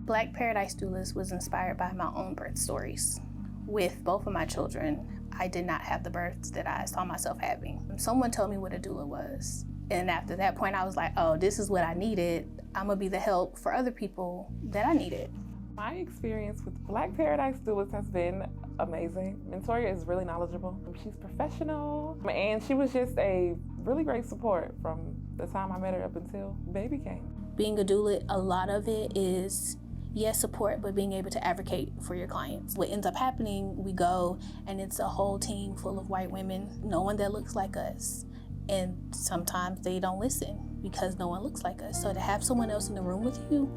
Black Paradise Doulas was inspired by my own birth stories. With both of my children, I did not have the births that I saw myself having. Someone told me what a doula was. And after that point, I was like, oh, this is what I needed. I'm gonna be the help for other people that I needed. My experience with Black Paradise Doulas has been amazing. Mentoria is really knowledgeable. She's professional, and she was just a really great support from the time I met her up until baby came. Being a doula, a lot of it is, yes, support, but being able to advocate for your clients. What ends up happening, we go and it's a whole team full of white women, no one that looks like us. And sometimes they don't listen because no one looks like us. So to have someone else in the room with you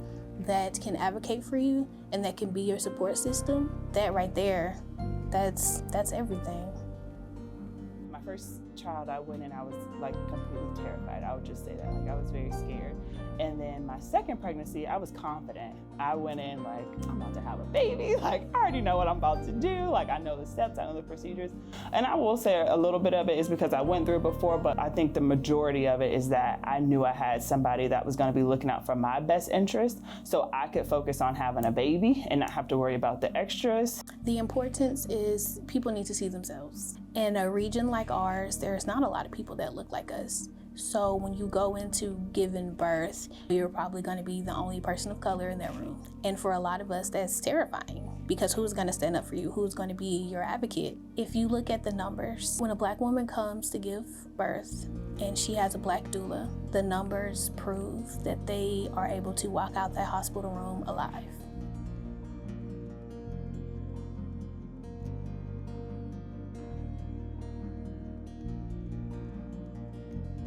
that can advocate for you and that can be your support system, that right there, that's everything. My first child, I went and I was like completely terrified. I would just say that, like I was very scared. And then my second pregnancy, I was confident. I went in like, I'm about to have a baby. Like, I already know what I'm about to do. Like, I know the steps, I know the procedures. And I will say a little bit of it is because I went through it before, but I think the majority of it is that I knew I had somebody that was gonna be looking out for my best interest, so I could focus on having a baby and not have to worry about the extras. The importance is people need to see themselves. In a region like ours, there's not a lot of people that look like us. So when you go into giving birth, you're probably going to be the only person of color in that room. And for a lot of us, that's terrifying because who's going to stand up for you? Who's going to be your advocate? If you look at the numbers, when a Black woman comes to give birth and she has a Black doula, the numbers prove that they are able to walk out that hospital room alive.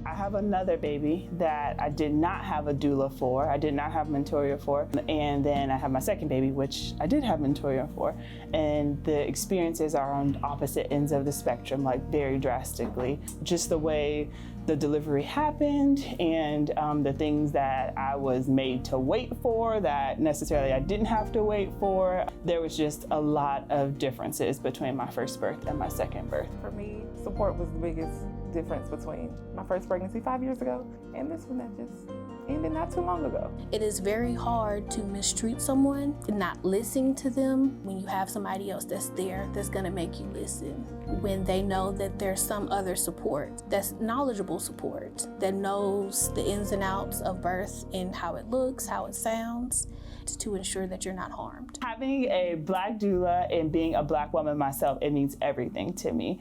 I have another baby that I did not have a doula for. I did not have Mentoria for. And then I have my second baby, which I did have Mentoria for. And the experiences are on opposite ends of the spectrum, like very drastically. Just the way the delivery happened and the things that I was made to wait for that necessarily I didn't have to wait for. There was just a lot of differences between my first birth and my second birth. For me, support was the biggest difference between my first pregnancy 5 years ago and this one that just ended not too long ago. It is very hard to mistreat someone and not listening to them when you have somebody else that's there that's gonna make you listen. When they know that there's some other support, that's knowledgeable support, that knows the ins and outs of birth and how it looks, how it sounds, to ensure that you're not harmed. Having a Black doula and being a Black woman myself, it means everything to me.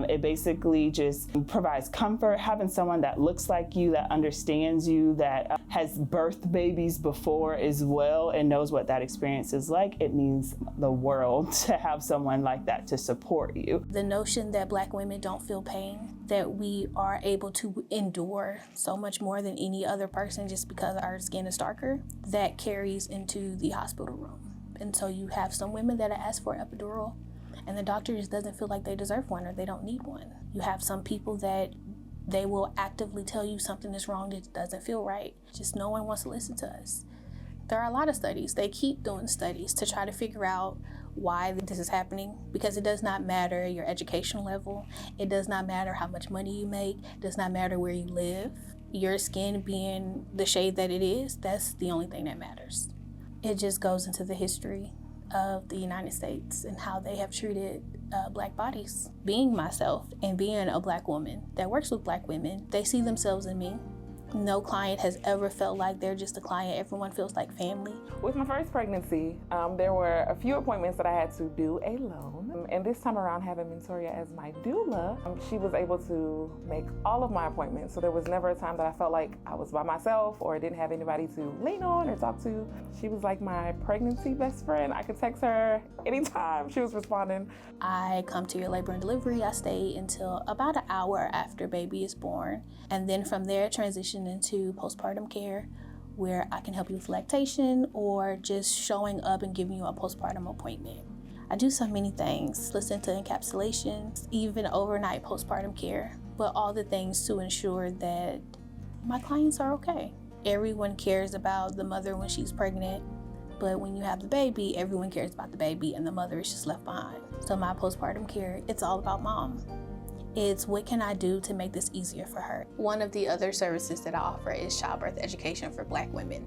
It basically just provides comfort. Having someone that looks like you, that understands you, that has birthed babies before as well and knows what that experience is like, it means the world to have someone like that to support you. The notion that Black women don't feel pain, that we are able to endure so much more than any other person just because our skin is darker, that carries into the hospital room. And so you have some women that ask for an epidural and the doctor just doesn't feel like they deserve one or they don't need one. You have some people that they will actively tell you something is wrong that doesn't feel right. Just no one wants to listen to us. There are a lot of studies. They keep doing studies to try to figure out why this is happening, because it does not matter your educational level. It does not matter how much money you make. It does not matter where you live. Your skin being the shade that it is, that's the only thing that matters. It just goes into the history of the United States and how they have treated Black bodies. Being myself and being a Black woman that works with Black women, they see themselves in me. No client has ever felt like they're just a client. Everyone feels like family. With my first pregnancy, there were a few appointments that I had to do alone. And this time around, having Mentoria as my doula, she was able to make all of my appointments. So there was never a time that I felt like I was by myself or didn't have anybody to lean on or talk to. She was like my pregnancy best friend. I could text her anytime she was responding. I come to your labor and delivery. I stay until about an hour after baby is born. And then from there, transition into postpartum care, where I can help you with lactation or just showing up and giving you a postpartum appointment. I do so many things, listen to encapsulations, even overnight postpartum care, but all the things to ensure that my clients are okay. Everyone cares about the mother when she's pregnant, but when you have the baby, everyone cares about the baby and the mother is just left behind. So my postpartum care, it's all about mom. It's what can I do to make this easier for her? One of the other services that I offer is childbirth education for Black women.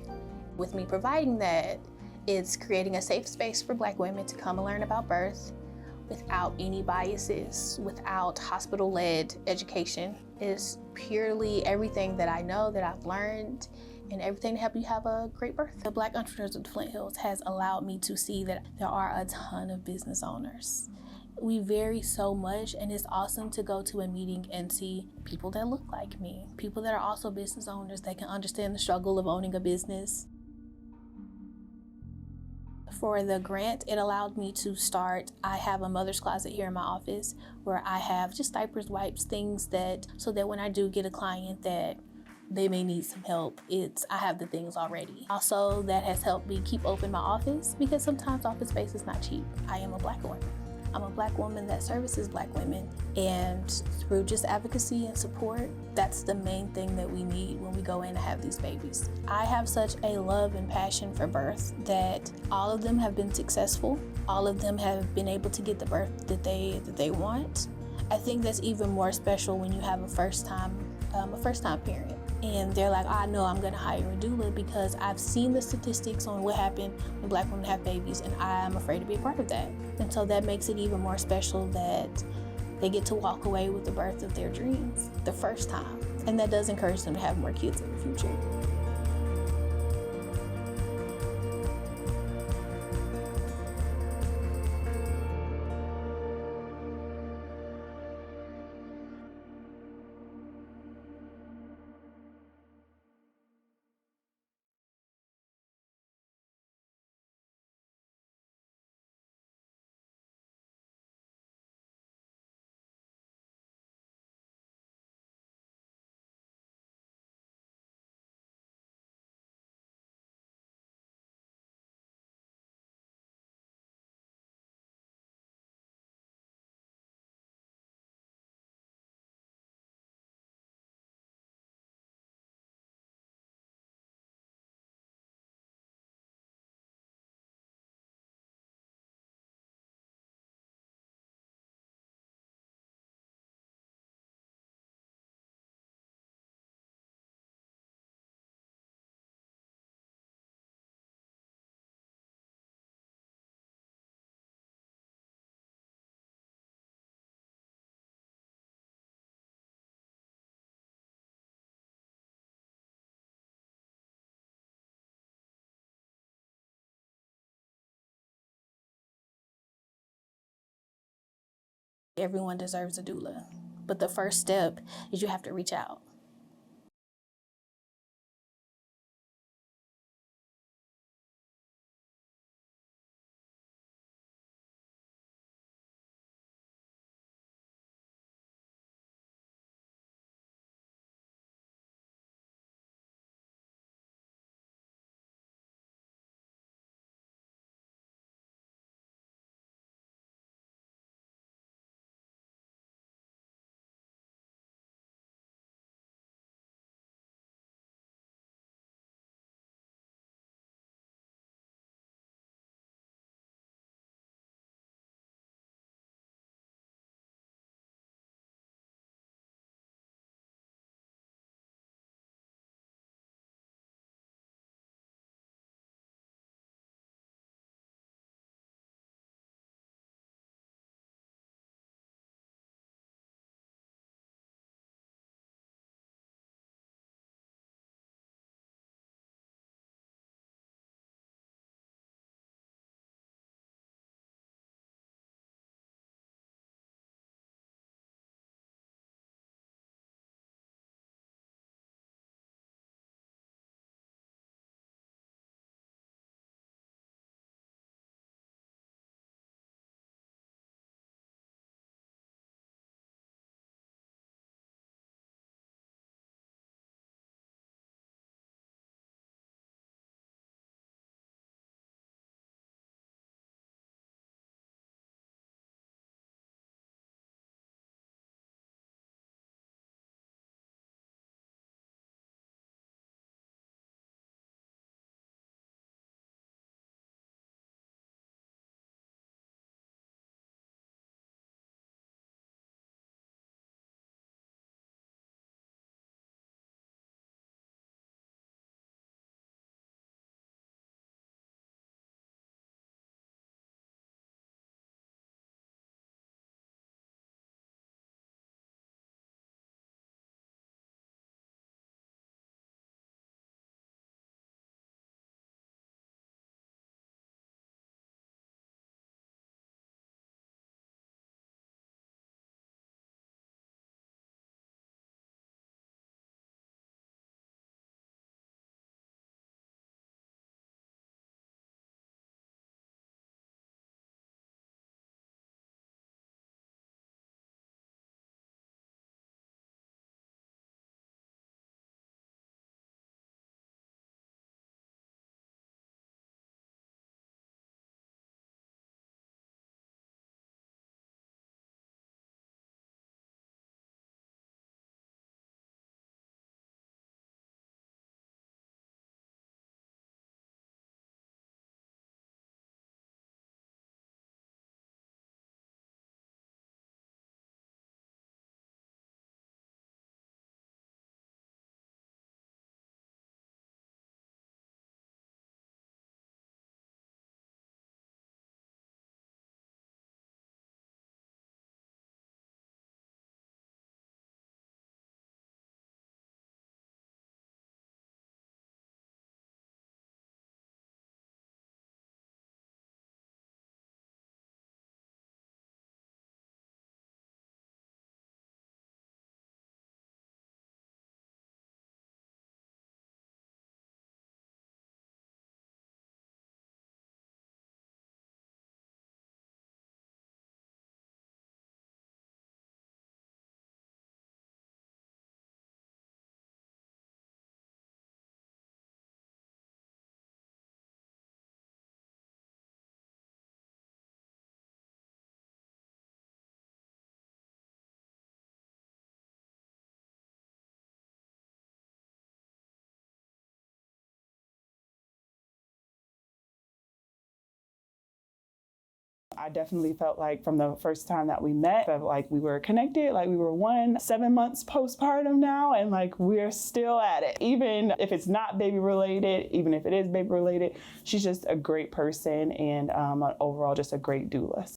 With me providing that, It's creating a safe space for Black women to come and learn about birth without any biases, without hospital-led education. It's purely everything that I know, that I've learned, and everything to help you have a great birth. The Black Entrepreneurs of the Flint Hills has allowed me to see that there are a ton of business owners. We vary so much, and it's awesome to go to a meeting and see people that look like me, people that are also business owners that can understand the struggle of owning a business. For the grant, it allowed me to start, I have a mother's closet here in my office where I have just diapers, wipes, things so that when I do get a client that they may need some help, I have the things already. Also, that has helped me keep open my office because sometimes office space is not cheap. I am a Black woman. I'm a Black woman that services Black women, and through just advocacy and support, that's the main thing that we need when we go in and have these babies. I have such a love and passion for birth that all of them have been successful. All of them have been able to get the birth that they want. I think that's even more special when you have a first-time parent. And they're like, I know I'm gonna hire a doula because I've seen the statistics on what happened when Black women have babies, and I'm afraid to be a part of that. And so that makes it even more special that they get to walk away with the birth of their dreams the first time. And that does encourage them to have more kids in the future. Everyone deserves a doula, but the first step is you have to reach out. I definitely felt like from the first time that we met, felt like we were connected, like we were one. 7 months postpartum now, and like we're still at it. Even if it's not baby related, even if it is baby related, she's just a great person and overall just a great doula.